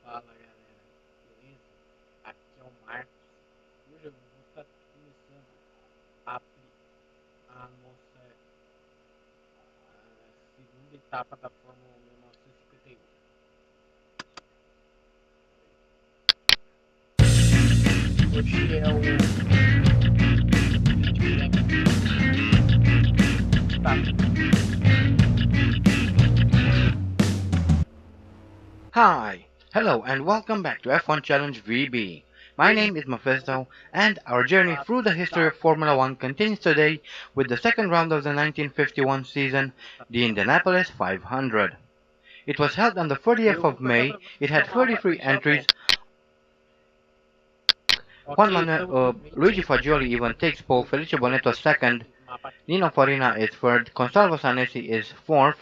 Fala galera, beleza? Aqui é o Marcos. Hoje eu vou estar começando a nossa segunda etapa da Fórmula 1951. Hoje é o Grande Prêmio dos Estados Unidos. Hi, hello, and welcome back to F1 Challenge VB. My name is Mephisto, and our journey through the history of Formula One continues today with the second round of the 1951 season, the Indianapolis 500. It was held on the 30th Eu vou of cortar May. pra você It que é had uma 33 abacaxi ao entries. vento. Ok, estamos no meio Luigi Fagioli even takes pole, Felice Bonetto second, de uma abacaxi. Nino Farina is third, Gonsalvo Sanesi is fourth.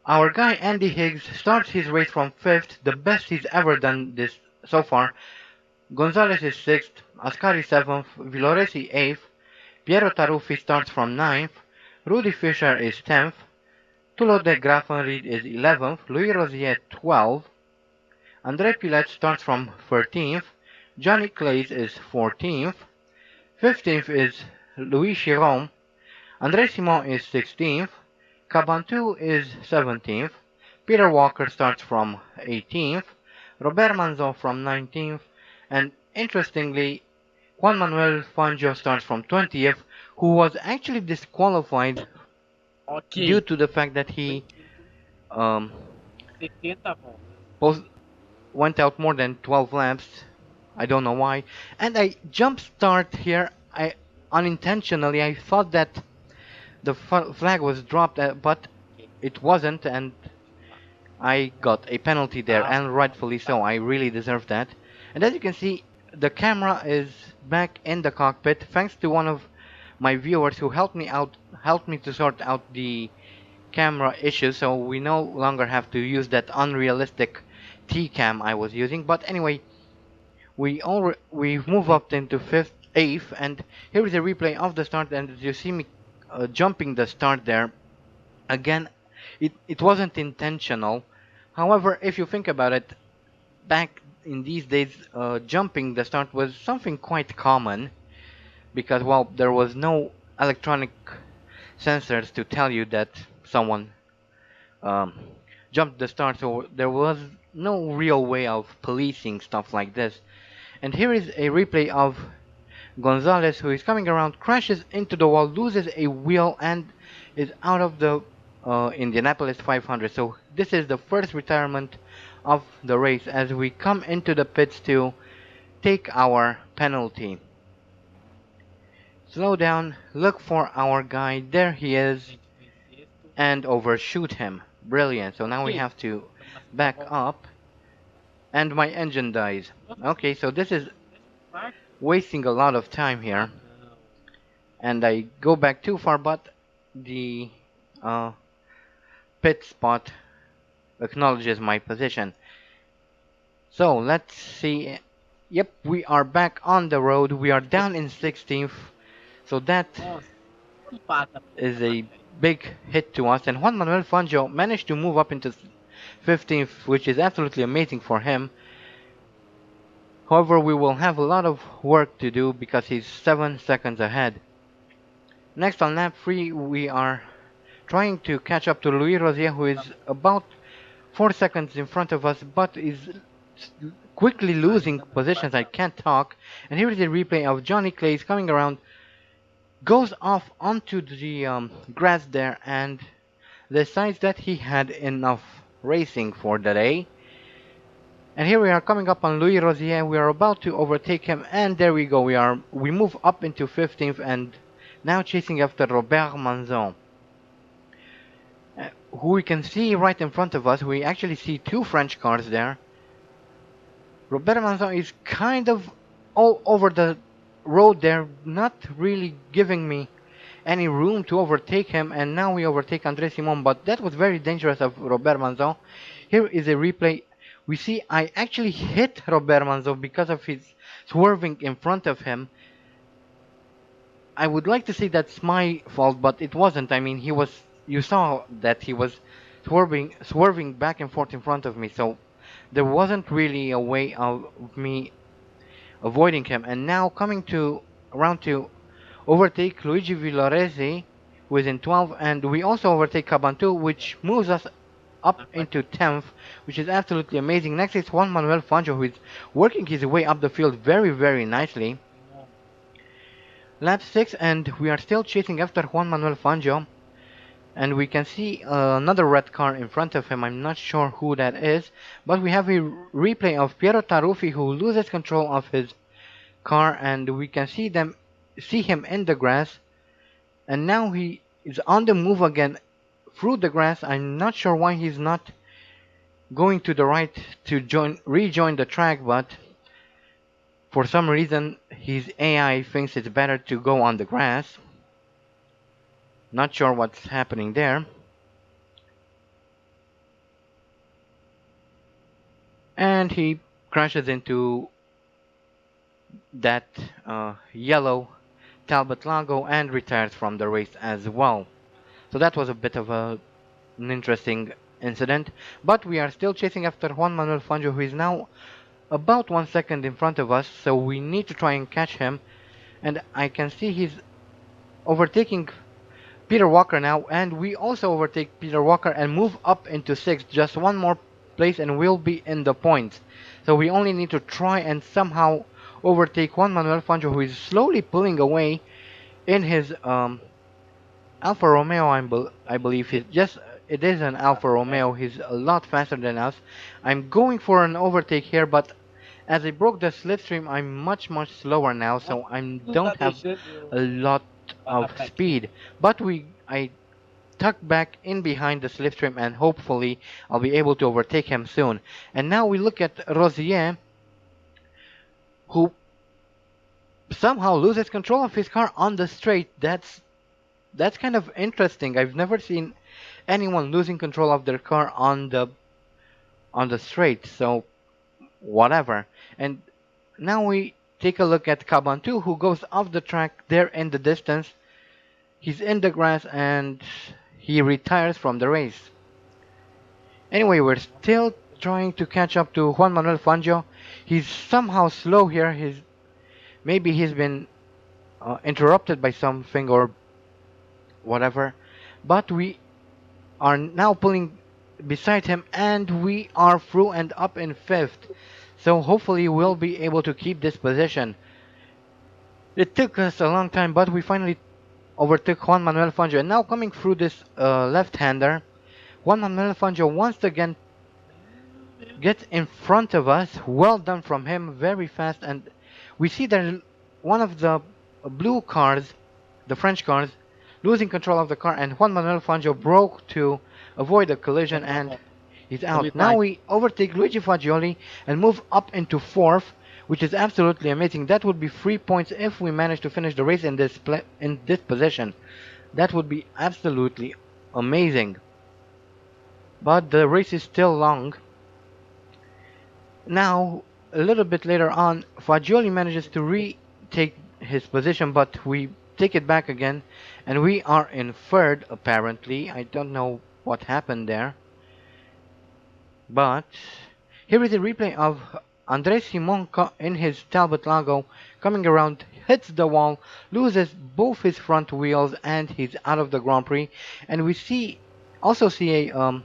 Our guy Andy Higgs starts his race from fifth, the best he's ever done this so far. Gonzalez is 6th, Ascari 7th, Villoresi 8th, Piero Taruffi starts from ninth, Rudy Fischer is 10th, Tulo de Graffenried is 11th, Louis Rosier 12th, André Pilet starts from 13th, Johnny Claes is 14th, 15th is Louis Chiron, André Simon is 16th, Cabantu is 17th, Peter Walker starts from 18th, Robert Manzo from 19th, and interestingly, Juan Manuel Fangio starts from 20th, who was actually disqualified due Ok, to the fact that foi he feito um, 70 voltas. post- went out more than 12 laps. I don't know why. And I jump start here. I unintentionally I thought that the flag was dropped, but Ok, it wasn't, and I got a penalty there, tá, and rightfully so. I really deserve that. And as you can see, the camera is back in the cockpit thanks to one of my viewers who helped me to sort out the camera issues, so we no longer have to use that unrealistic T-cam I was using. But anyway, we move bem. up into fifth, eighth, and here is a replay of the start. And as you see me jumping the start there again, it wasn't intentional. However, if you think about it, back in these days, jumping the start was something quite common because, well, there was no electronic sensors to tell you that someone um, jumped the start, so there was no real way of policing stuff like this. And here is a replay of Gonzalez, who is coming around, crashes into the wall, loses a wheel, and is out of the Indianapolis 500. So this is the first retirement of the race as we come into the pits to take our penalty. Slow down, look for our guy, there he A is, gente foi em sexto. and overshoot him. Brilliant. So now we Ok, have to estamos na segunda back volta. up, and my engine dies. Nossa, Okay, so this is 14º? wasting a lot of time Ah, here, não. and I go back too far, but the uh, pit spot acknowledges my position. So let's see. Yep, we are back on the road. We are down in 16th. So that Nossa, empata pra is essa a vaca aí. big hit to us. And Juan Manuel Fangio managed to move up into 15th, which is absolutely amazing for him. However, we will have a lot of work to do because he's 7 seconds ahead. Next on lap 3, we are trying to catch up to Louis Rosier, who Tá is bom. about 4 seconds in front of us, but is quickly losing Ainda não, positions. I passado. can't talk. And here is a replay of Johnny Clays coming around, goes off onto the grass there, and decides that he had enough racing for the day. And here we are coming up on Louis Rosier. We are about to overtake him, and there we go. We move up into 15th, and now chasing after Robert Manzon, who we can see right in front of us. We actually see two French cars there. Robert Manzon is kind of all over the road there, not really giving me any room to overtake him, and now we overtake André Simon, but that was very dangerous of Robert Manzon. Here is a replay. We see I actually hit Robert Manzon because of his swerving in front of him. I would like to say that's my fault, but it wasn't. I mean, you saw that he was swerving back and forth in front of me, so there wasn't really a way of me avoiding him. And now coming to around to overtake Luigi Villoresi, who is in 12th, and we also overtake Cabantu, which moves us up Not quite into 10th, which is absolutely amazing. Next is Juan Manuel Fangio, who is working his way up the field very, very nicely. long. Lap 6, and we are still chasing after Juan Manuel Fangio. And we can see another red car in front of him. I'm not sure who that is, but we have a replay of Piero Taruffi who loses control of his car, and we can see him in the grass, and now he is on the move again through the grass. I'm not sure why he's not going to the right to rejoin the track, but for some reason his AI thinks it's better to go on the grass. Not sure what's happening there. And he crashes into that yellow Talbot logo and retires from the race as well. So that was a bit of an interesting incident. But we are still chasing after Juan Manuel Fangio, who is now about 1 second in front of us. So we need to try and catch him. And I can see he's overtaking Peter Walker now, and we also overtake Peter Walker and move up into 6th. Just one more place and we'll be in the points. So we only need to try and somehow overtake Juan Manuel Fangio, who is slowly pulling away in his Alfa Romeo. I believe he's just it is an Alfa Romeo. He's a lot faster than us. I'm going for an overtake here, but as I broke the slipstream, I'm much slower now, Oh, so I lose don't that they have should a lot of back in. speed. But I tuck back in behind the slipstream, and hopefully I'll be able to overtake him soon. And now we look at Rosier, who somehow loses control of his car on the straight. That's kind of interesting. I've never seen anyone losing control of their car on the straight. So whatever. And now we take a look at Cabantu, who goes off the track there in the distance. He's in the grass and he retires from the race. Anyway, we're still trying to catch up to Juan Manuel Fangio. He's somehow slow here. Maybe he's been interrupted by something or whatever. But we are now pulling beside him, and we are through and up in 5th. So hopefully we'll be able to keep this position. It took us a long time, but we finally overtook Juan Manuel Fangio. And now coming through this left-hander, Juan Manuel Fangio once again gets in front of us. Well done from him, very fast. And we see that one of the blue cars, the French cars, losing control of the car, and Juan Manuel Fangio broke to avoid a collision, and he's So we out. Now tried. we overtake Luigi Fagioli and move up into 4th, which is absolutely amazing. That would be 3 points if we manage to finish the race in this position. That would be absolutely amazing. But the race is still long. Now, a little bit later on, Fagioli manages to retake his position, but we take it back again, and we are in 3rd apparently. I don't know what happened there. But here is a replay of André Simon in his Talbot Lago coming around, hits the wall, loses both his front wheels, and he's out of the Grand Prix. And we also see a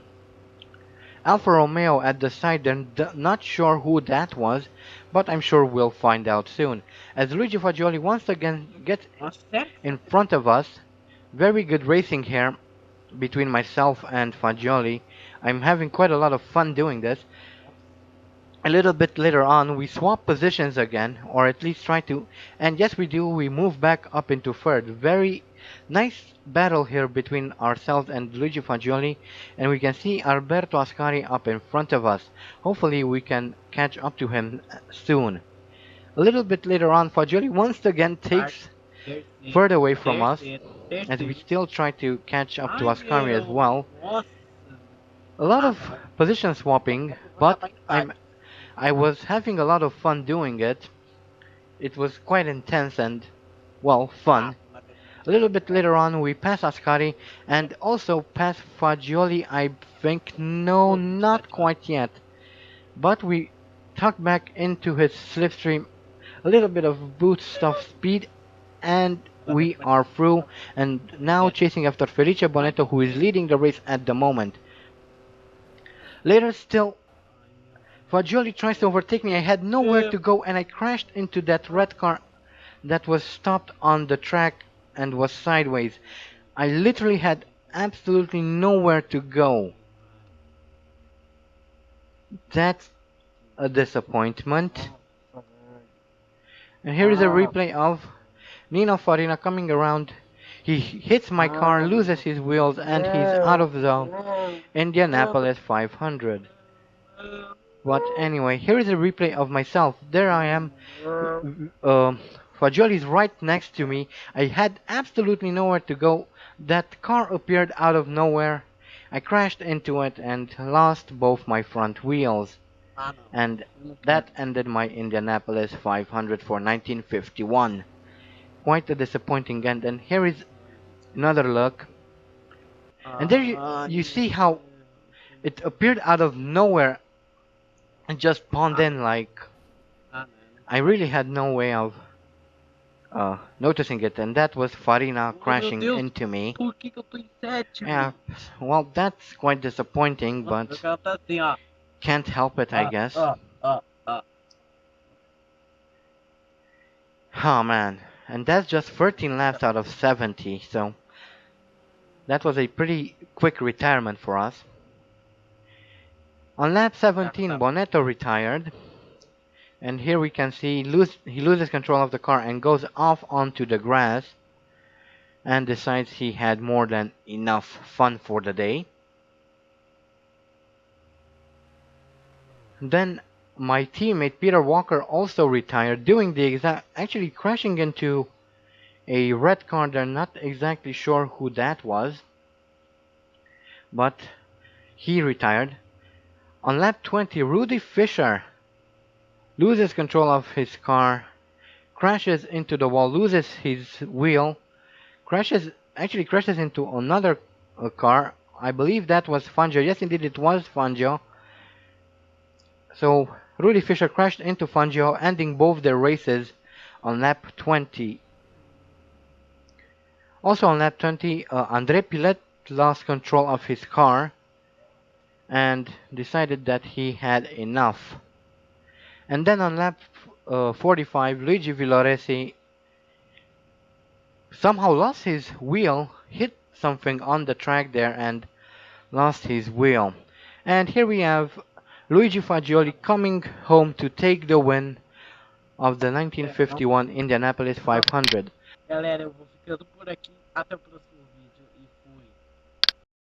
Alfa Romeo at the side there, not sure who that was, but I'm sure we'll find out soon. As Luigi Fagioli once again gets in front of us, very good racing here between myself and Fagioli. I'm having quite a lot of fun doing this. A little bit later on, we swap positions again, or at least try to, and yes we do, we move back up into 3rd. Very nice battle here between ourselves and Luigi Fagioli, and we can see Alberto Ascari up in front of us. Hopefully we can catch up to him soon. A little bit later on, Fagioli once again takes further away from us, as we still try to catch up to Ascari as well. A lot of position swapping, but I was having a lot of fun doing it. It was quite intense and, well, fun. A little bit later on, we pass Ascari and also pass Fagioli, I think. No, not quite yet. but we tucked back into his slipstream a little bit of boost stuff speed, and we are through and now chasing after Felice Bonetto, who is leading the race at the moment. Later still, Fagioli tries to overtake me. I had nowhere to go and I crashed into that red car that was stopped on the track and was sideways. I literally had absolutely nowhere to go. That's a disappointment. And here is a replay of Nino Farina coming around. He hits my car, loses his wheels, and he's out of the Indianapolis 500. But anyway, here is a replay of myself. There I am. Uh, Fagioli is right next to me. I had absolutely nowhere to go. That car appeared out of nowhere. I crashed into it and lost both my front wheels. And that ended my Indianapolis 500 for 1951. Quite a disappointing end. And here is another look. And there you see how it appeared out of nowhere and just spawned in like I really had no way of noticing it, and that was Farina crashing into me. Yeah, well, that's quite disappointing, but can't help it, I guess. Oh man, and that's just 13 laps out of 70, so that was a pretty quick retirement for us. On lap 17, Bonetto retired, and here we can see he loses control of the car and goes off onto the grass and decides he had more than enough fun for the day. Then my teammate Peter Walker also retired, doing the exact, actually crashing into a red car. They're not exactly sure who that was, but he retired. On lap 20, Rudy Fisher loses control of his car, crashes into the wall, loses his wheel, actually crashes into another car. I believe that was Fangio. Yes, indeed, it was Fangio. So Rudy Fisher crashed into Fangio, ending both their races on lap 20. Also on lap 20, André Pilet lost control of his car and decided that he had enough. And then on lap 45, Luigi Villoresi somehow lost his wheel, hit something on the track there and lost his wheel. And here we have Luigi Fagioli coming home to take the win of the 1951 Indianapolis 500.